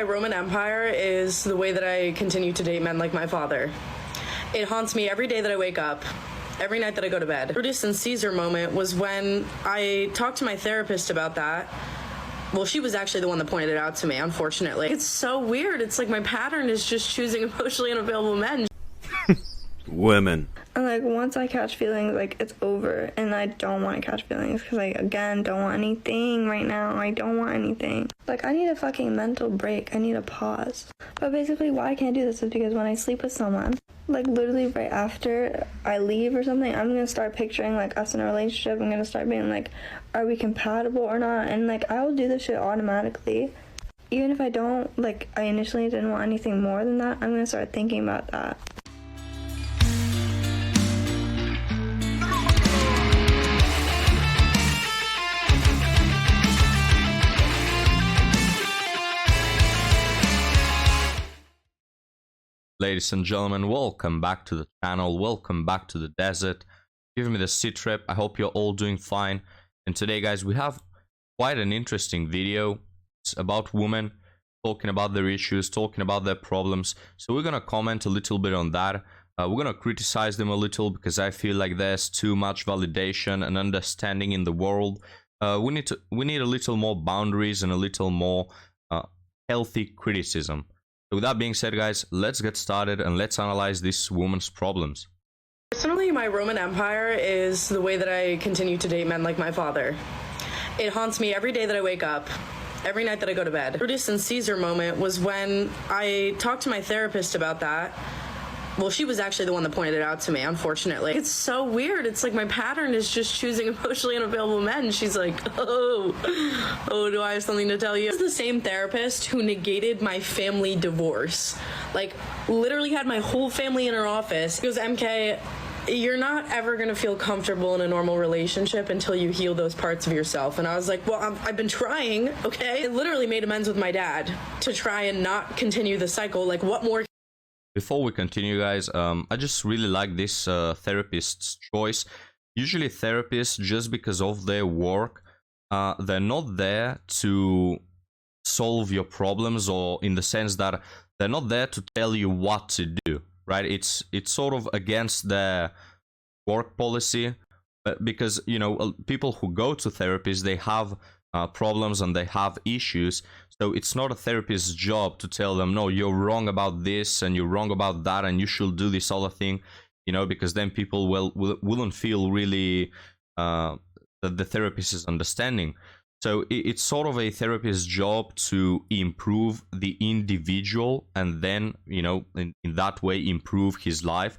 My Roman Empire is the way that I continue to date men like my father. It haunts me every day that I wake up, every night that I go to bed. The Brutus and Caesar moment was when I talked to my therapist about that. Well, she was actually the one that pointed it out to me, unfortunately. It's so weird. It's like my pattern is just choosing emotionally unavailable men. Women. And like once I catch feelings, like it's over, and I don't want to catch feelings because I again don't want anything right now. I don't want anything. Like I need a fucking mental break. I need a pause. But basically why I can't do this is because when I sleep with someone, like literally right after I leave or something, I'm gonna start picturing like us in a relationship. I'm gonna start being like, are we compatible or not? And like I will do this shit automatically. Even if I don't, like I initially didn't want anything more than that, I'm gonna start thinking about that. Ladies and gentlemen, welcome back to the channel, welcome back to the desert. Give me the sit rep. I hope you're all doing fine. And today guys, we have quite an interesting video. It's about women, talking about their issues, talking about their problems. So we're gonna comment a little bit on that. We're gonna criticize them a little because I feel like there's too much validation and understanding in the world. We need a little more boundaries and a little more healthy criticism. So with that being said, guys, let's get started and let's analyze this woman's problems. Personally, my Roman Empire is the way that I continue to date men like my father. It haunts me every day that I wake up, every night that I go to bed. The Brutus and Caesar moment was when I talked to my therapist about that. Well, she was actually the one that pointed it out to me, unfortunately. It's so weird. It's like my pattern is just choosing emotionally unavailable men. She's like, oh, do I have something to tell you? This is the same therapist who negated my family divorce. Like, literally had my whole family in her office. She goes, MK, you're not ever gonna feel comfortable in a normal relationship until you heal those parts of yourself. And I was like, well, I've been trying, okay? I literally made amends with my dad to try and not continue the cycle. Like, what more? Before we continue, guys, I just really like this therapist's choice. Usually therapists, just because of their work, they're not there to solve your problems, or in the sense that they're not there to tell you what to do, right? It's sort of against their work policy, because, you know, people who go to therapists, they have problems and they have issues. So it's not a therapist's job to tell them, no, you're wrong about this and you're wrong about that and you should do this other thing, you know, because then people wouldn't feel really that the therapist is understanding. So it's sort of a therapist's job to improve the individual and then, you know, in that way improve his life.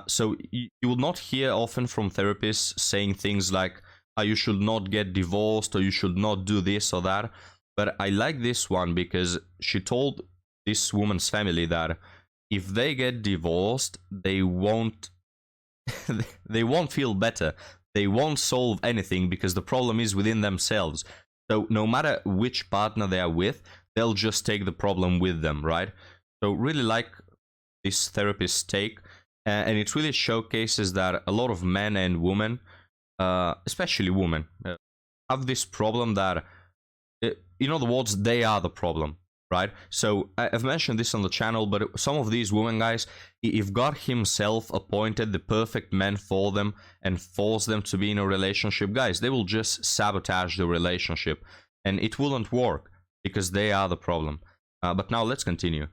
So you will not hear often from therapists saying things like, you should not get divorced or you should not do this or that. But I like this one because she told this woman's family that if they get divorced, they won't they won't feel better. They won't solve anything because the problem is within themselves. So no matter which partner they are with, they'll just take the problem with them, right? So really like this therapist's take, and it really showcases that a lot of men and women, especially women, have this problem that, in other words, they are the problem, right? So I've mentioned this on the channel, but some of these women, guys, if God himself appointed the perfect man for them and forced them to be in a relationship, guys, they will just sabotage the relationship and it wouldn't work because they are the problem. But now let's continue.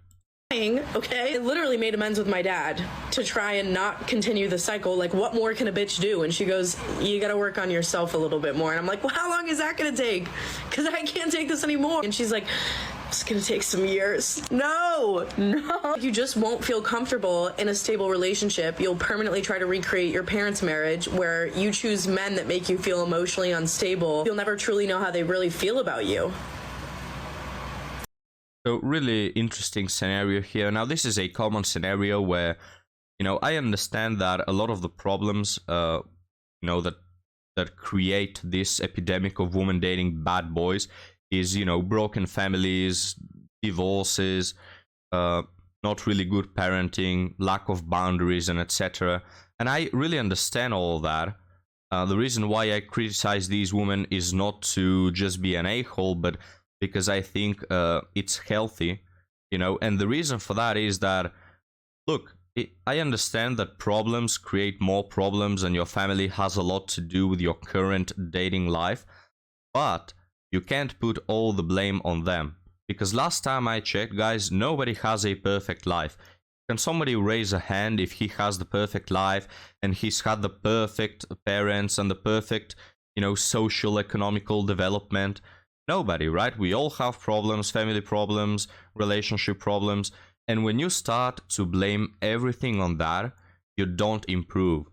Okay, I literally made amends with my dad to try and not continue the cycle. Like, what more can a bitch do? And she goes, you gotta work on yourself a little bit more. And I'm like, well, how long is that gonna take? Because I can't take this anymore. And she's like, it's gonna take some years. No. You just won't feel comfortable in a stable relationship. You'll permanently try to recreate your parents' marriage where you choose men that make you feel emotionally unstable. You'll never truly know how they really feel about you. So really interesting scenario here. Now this is a common scenario where, you know, I understand that a lot of the problems, you know, that create this epidemic of women dating bad boys is, you know, broken families, divorces, not really good parenting, lack of boundaries, and etc. And I really understand all of that. The reason why I criticize these women is not to just be an a-hole, but because I think it's healthy, you know. And the reason for that is that, look, I understand that problems create more problems and your family has a lot to do with your current dating life, but you can't put all the blame on them. Because last time I checked, guys, nobody has a perfect life. Can somebody raise a hand if he has the perfect life and he's had the perfect parents and the perfect, you know, social, economical development? Nobody, right? We all have problems, family problems, relationship problems. And when you start to blame everything on that, you don't improve.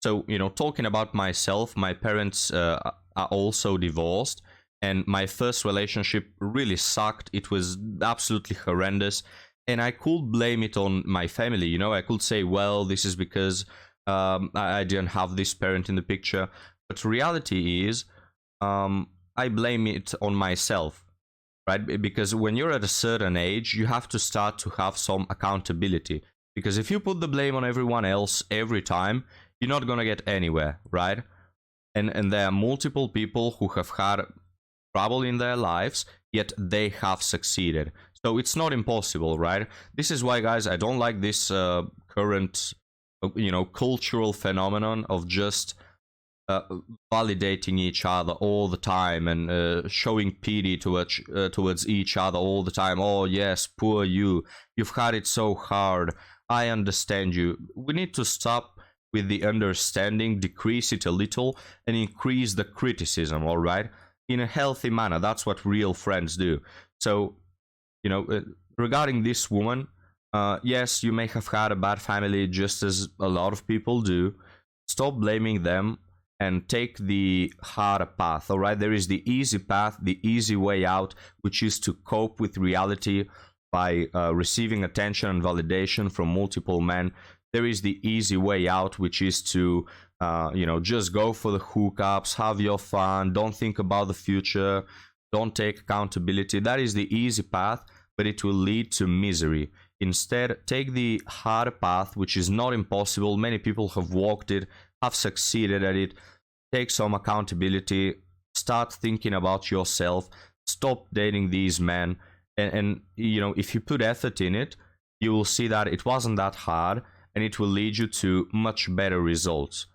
So, you know, talking about myself, my parents are also divorced. And my first relationship really sucked. It was absolutely horrendous. And I could blame it on my family. You know, I could say, well, this is because I didn't have this parent in the picture. But reality is, I blame it on myself, right? Because when you're at a certain age, you have to start to have some accountability. Because if you put the blame on everyone else every time, you're not going to get anywhere, right? And there are multiple people who have had trouble in their lives, yet they have succeeded. So it's not impossible, right? This is why, guys, I don't like this current, you know, cultural phenomenon of just validating each other all the time and showing pity towards each other all the time. Oh, yes, poor you. You've had it so hard. I understand you. We need to stop with the understanding, decrease it a little, and increase the criticism, all right? In a healthy manner. That's what real friends do. So, you know, regarding this woman, yes, you may have had a bad family just as a lot of people do. Stop blaming them and take the harder path, all right? There is the easy path, the easy way out, which is to cope with reality by receiving attention and validation from multiple men. There is the easy way out, which is to you know, just go for the hookups, have your fun, don't think about the future, don't take accountability. That is the easy path, but it will lead to misery. Instead, take the hard path, which is not impossible. Many people have walked it, have succeeded at it. Take some accountability, start thinking about yourself, stop dating these men, and you know, if you put effort in it, you will see that it wasn't that hard, and it will lead you to much better results.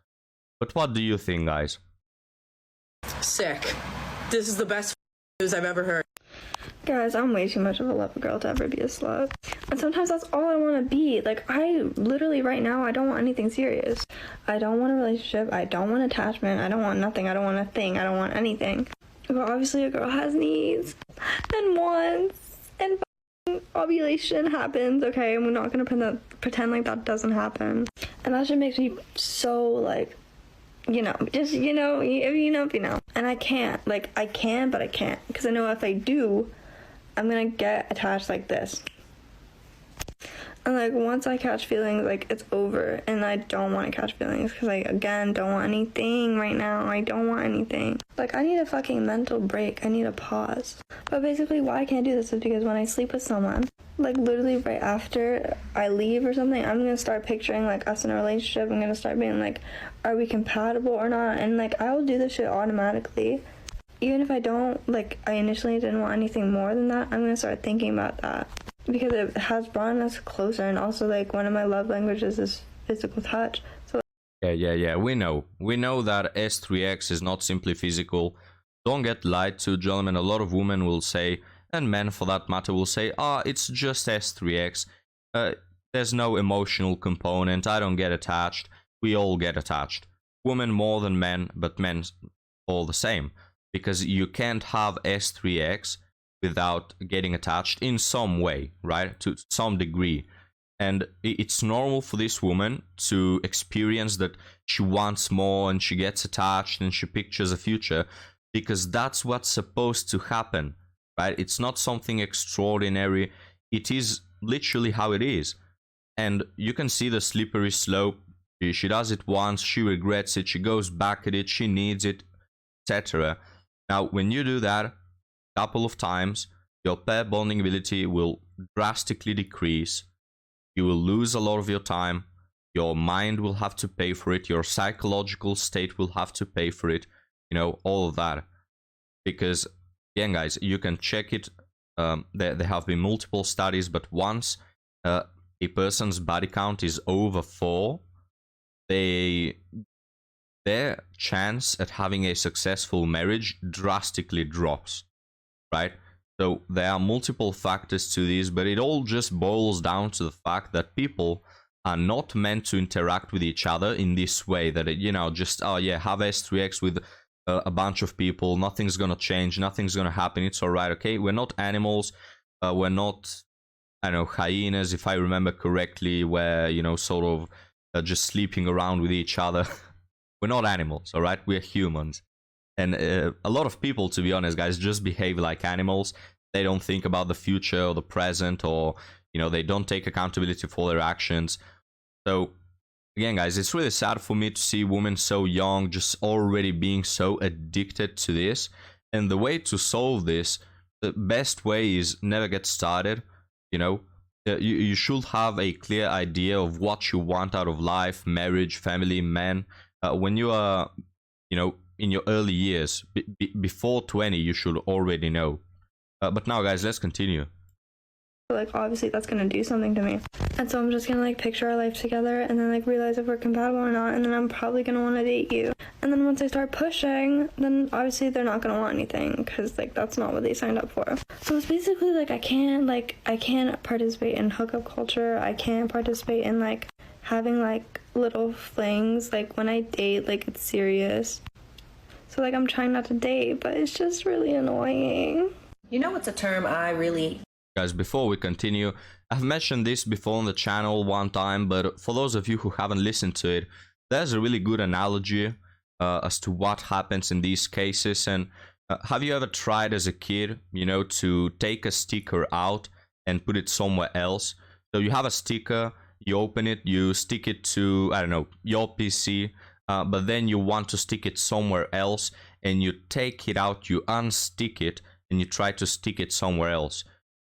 But what do you think, guys? Sick. This is the best news I've ever heard. Guys, I'm way too much of a lover girl to ever be a slut. And sometimes that's all I want to be. Like, I literally right now, I don't want anything serious. I don't want a relationship. I don't want attachment. I don't want nothing. I don't want a thing. I don't want anything. But obviously a girl has needs and wants, and ovulation happens, okay? And we're not going to pretend like that doesn't happen. And that just makes me so, like, you know, just, you know, if you know, if you know. And I can't. Like, I can, but I can't. Because I know if I do, I'm gonna get attached like this. And, like, once I catch feelings, like, it's over. And I don't want to catch feelings. Because I, again, don't want anything right now. I don't want anything. Like, I need a fucking mental break. I need a pause. But basically, why I can't do this is because when I sleep with someone, like, literally right after I leave or something, I'm gonna start picturing, like, us in a relationship. I'm gonna start being like, are we compatible or not? And, like, I will do this shit automatically. Even if I don't, like, I initially didn't want anything more than that, I'm gonna start thinking about that. Because it has brought us closer, and also, like, one of my love languages is physical touch. So Yeah, we know that S3X is not simply physical. Don't get lied to, gentlemen. A lot of women will say, and men for that matter will say, it's just S3X. There's no emotional component. I don't get attached. We all get attached. Women more than men, but men all the same. Because you can't have S3X without getting attached in some way, right? To some degree. And it's normal for this woman to experience that she wants more and she gets attached and she pictures a future, because that's what's supposed to happen, right? It's not something extraordinary. It is literally how it is. And you can see the slippery slope. She does it once, she regrets it, she goes back at it, she needs it, etc. Now, when you do that a couple of times, your pair bonding ability will drastically decrease. You will lose a lot of your time. Your mind will have to pay for it. Your psychological state will have to pay for it. You know, all of that. Because again, guys, you can check it. There have been multiple studies, but once a person's body count is over 4, their chance at having a successful marriage drastically drops, right? So there are multiple factors to this, but it all just boils down to the fact that people are not meant to interact with each other in this way, that, you know, just, oh yeah, have S3X with a bunch of people, nothing's gonna change, nothing's gonna happen, it's all right, okay? We're not animals, we're not, I don't know, hyenas, if I remember correctly, where, you know, sort of just sleeping around with each other. We're not animals, all right? We're humans. And a lot of people, to be honest, guys, just behave like animals. They don't think about the future or the present, or, you know, they don't take accountability for their actions. So, again, guys, it's really sad for me to see women so young just already being so addicted to this. And the way to solve this, the best way is never get started, you know? You should have a clear idea of what you want out of life, marriage, family, men. When you are, you know, in your early years, before 20, you should already know. But now, guys, let's continue. Like, obviously that's gonna do something to me, and so I'm just gonna like picture our life together and then like realize if we're compatible or not, and then I'm probably gonna want to date you. And then once I start pushing, then obviously they're not gonna want anything, because like that's not what they signed up for. So it's basically like I can't participate in hookup culture. I can't participate in like having like little flings. Like when I date, like it's serious. So like I'm trying not to date, but it's just really annoying. You know what's a term I really... Guys, before we continue, I've mentioned this before on the channel one time, but for those of you who haven't listened to it, there's a really good analogy as to what happens in these cases. And have you ever tried as a kid, you know, to take a sticker out and put it somewhere else? So you have a sticker, you open it, you stick it to, I don't know, your PC, but then you want to stick it somewhere else, and you take it out, you unstick it, and you try to stick it somewhere else.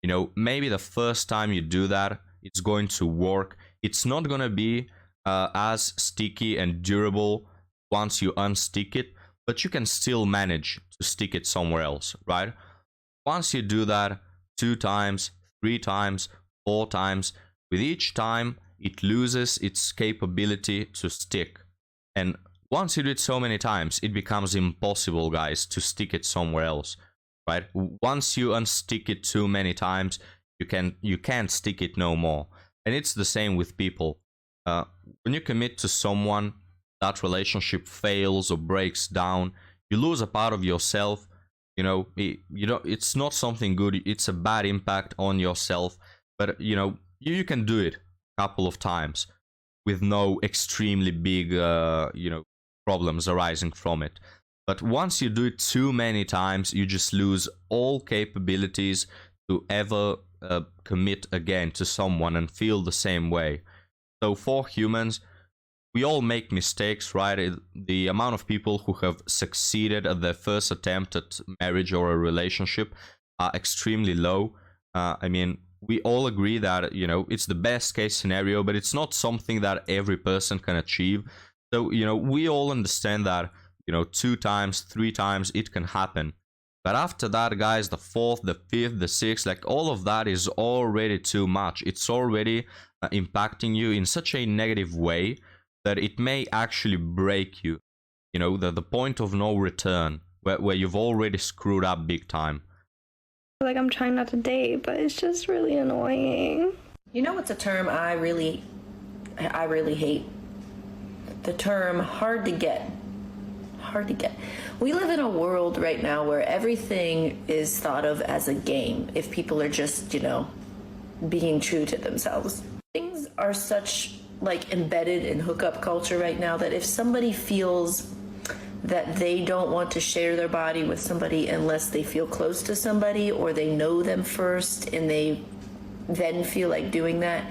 You know, maybe the first time you do that, it's going to work. It's not going to be as sticky and durable once you unstick it, but you can still manage to stick it somewhere else, right? Once you do that 2 times, 3 times, 4 times, with each time, it loses its capability to stick. And once you do it so many times, it becomes impossible, guys, to stick it somewhere else. Right? Once you unstick it too many times, you can't stick it no more. And it's the same with people. When you commit to someone, that relationship fails or breaks down, you lose a part of yourself. You know, it's not something good. It's a bad impact on yourself. But you know, you can do it a couple of times with no extremely big, you know, problems arising from it. But once you do it too many times, you just lose all capabilities to ever commit again to someone and feel the same way. So for humans, we all make mistakes, right? The amount of people who have succeeded at their first attempt at marriage or a relationship are extremely low. I mean, we all agree that, you know, it's the best case scenario, but it's not something that every person can achieve. So, you know, we all understand that, you know, 2 times, 3 times, it can happen. But after that, guys, the 4th, the 5th, the 6th, like all of that is already too much. It's already impacting you in such a negative way that it may actually break you. You know, the point of no return, where you've already screwed up big time. Like I'm trying not to date, but it's just really annoying. You know what's a term I really hate? The term hard to get. Hard to get. We live in a world right now where everything is thought of as a game if people are just, you know, being true to themselves. Things are such like embedded in hookup culture right now that if somebody feels that they don't want to share their body with somebody unless they feel close to somebody or they know them first and they then feel like doing that,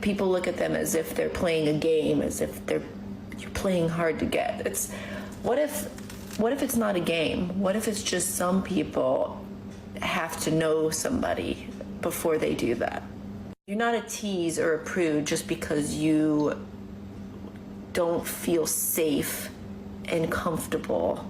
people look at them as if they're playing a game, as if you're playing hard to get. It's what if it's not a game? What if it's just some people have to know somebody before they do that? You're not a tease or a prude just because you don't feel safe and comfortable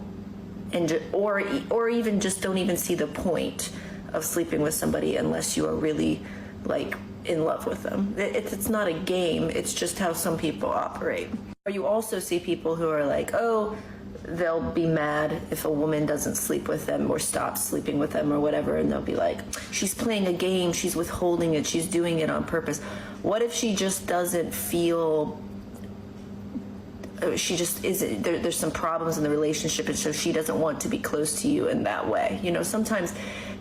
and or even just don't even see the point of sleeping with somebody unless you are really like in love with them. It's not a game, it's just how some people operate. Or you also see people who are like, oh, they'll be mad if a woman doesn't sleep with them or stops sleeping with them or whatever, and they'll be like, she's playing a game, she's withholding it, she's doing it on purpose. What if she just doesn't feel, she just isn't, there's some problems in the relationship, and so she doesn't want to be close to you in that way? You know, sometimes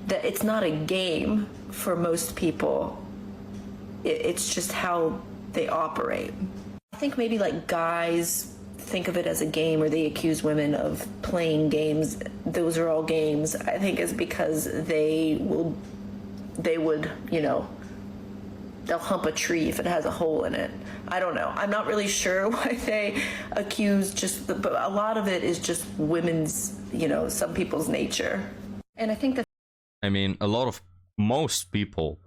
that it's not a game for most people, it's just how they operate. I think maybe like guys think of it as a game, or they accuse women of playing games. Those are all games. I think is because they would, you know, they'll hump a tree if it has a hole in it. I don't know. I'm not really sure why they accuse but a lot of it is just women's, you know, some people's nature. And I think that, I mean, most people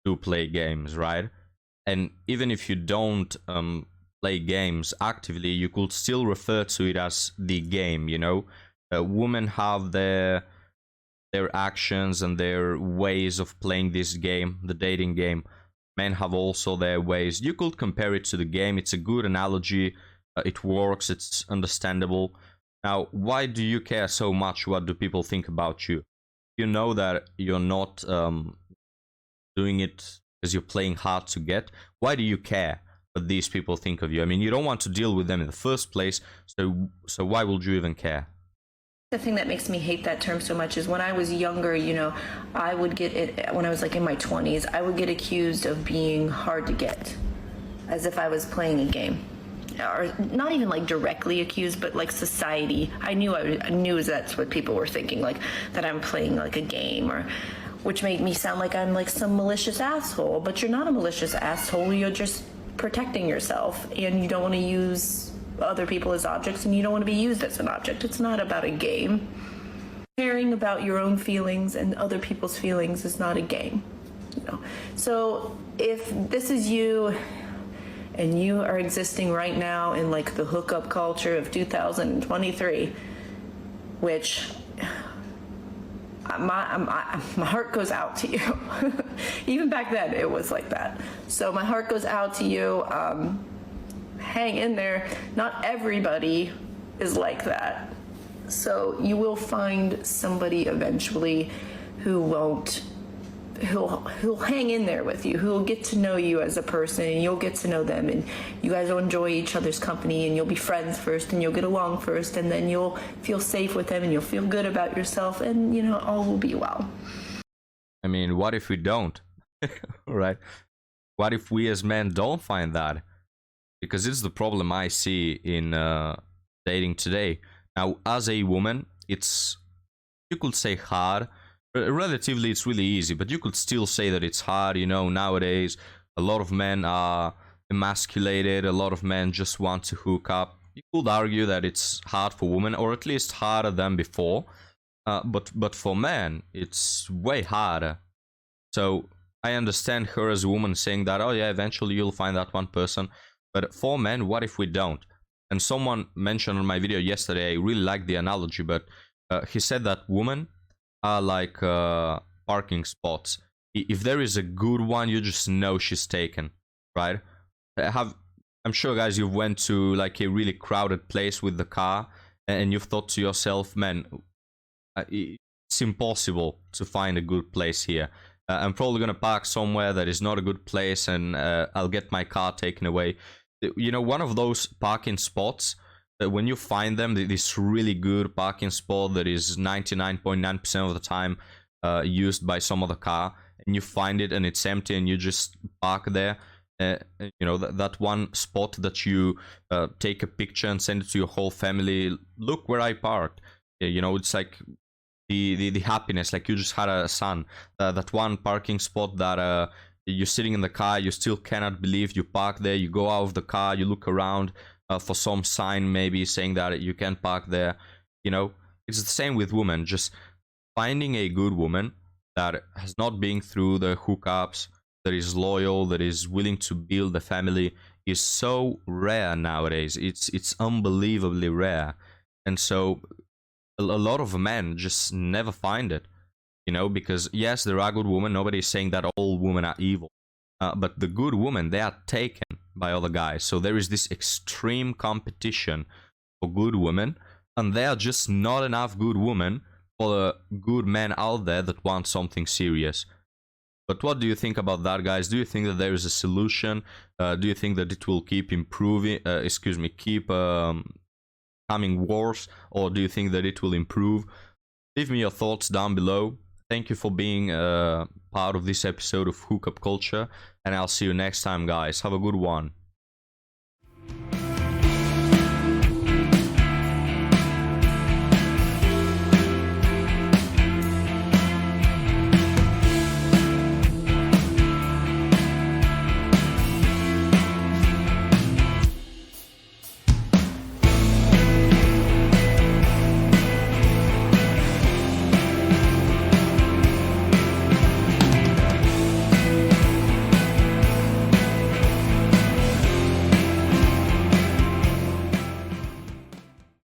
do play games, right? And even if you don't play games actively, you could still refer to it as the game, you know? Women have their actions and their ways of playing this game, the dating game. Men have also their ways. You could compare it to the game. It's a good analogy. It works. It's understandable. Now, why do you care so much? What do people think about you? You know that you're not doing it because you're playing hard to get. Why do you care what these people think of you? I mean, you don't want to deal with them in the first place, so why would you even care? the thing that makes me hate that term so much is when I was younger, you know, I would get it, when I was like in my 20s, I would get accused of being hard to get, as if I was playing a game. Or not even like directly accused, but like society. I knew that's what people were thinking, like that I'm playing like a game, or which made me sound like I'm like some malicious asshole. But you're not a malicious asshole. You're just protecting yourself, and you don't want to use other people as objects, and you don't want to be used as an object. It's not about a game. Caring about your own feelings and other people's feelings is not a game. You know? So if this is you, and you are existing right now in like the hookup culture of 2023, which my heart goes out to you. Even back then it was like that. So my heart goes out to you. Hang in there. Not everybody is like that. So you will find somebody eventually who'll hang in there with you, who'll get to know you as a person, and you'll get to know them, and you guys will enjoy each other's company, and you'll be friends first, and you'll get along first, and then you'll feel safe with them, and you'll feel good about yourself, and, you know, all will be well. I mean, what if we don't? Right? What if we as men don't find that? Because it's the problem I see in dating today. Now, as a woman, it's, you could say hard. Relatively, it's really easy, but you could still say that it's hard. You know, nowadays, a lot of men are emasculated. A lot of men just want to hook up. You could argue that it's hard for women, or at least harder than before. But for men, it's way harder. So I understand her as a woman saying that, oh yeah, eventually you'll find that one person. But for men, what if we don't? And someone mentioned on my video yesterday, I really liked the analogy, but he said that women are like parking spots. If there is a good one, you just know she's taken, right? I'm sure, guys, you've went to like a really crowded place with the car, and you've thought to yourself, man, it's impossible to find a good place here. I'm probably gonna park somewhere that is not a good place, and I'll get my car taken away. You know, one of those parking spots, when you find them, this really good parking spot that is 99.9% of the time used by some other car, and you find it and it's empty, and you just park there, you know, that one spot that you take a picture and send it to your whole family. Look where I parked. You know, it's like the happiness, like you just had a son. That one parking spot that you're sitting in the car, you still cannot believe you park there. You go out of the car, you look around for some sign maybe saying that you can park there. You know, it's the same with women. Just finding a good woman that has not been through the hookups, that is loyal, that is willing to build a family, is so rare nowadays. It's unbelievably rare. And so lot of men just never find it, you know, because yes, there are good women. Nobody is saying that all women are evil, but the good women, they are taken by other guys. So there is this extreme competition for good women, and there are just not enough good women for the good men out there that want something serious. But what do you think about that, guys? Do you think that there is a solution? Do you think that it will keep improving? Keep coming worse, or do you think that it will improve? Leave me your thoughts down below. Thank you for being part of this episode of Hookup Culture, and I'll see you next time, guys. Have a good one.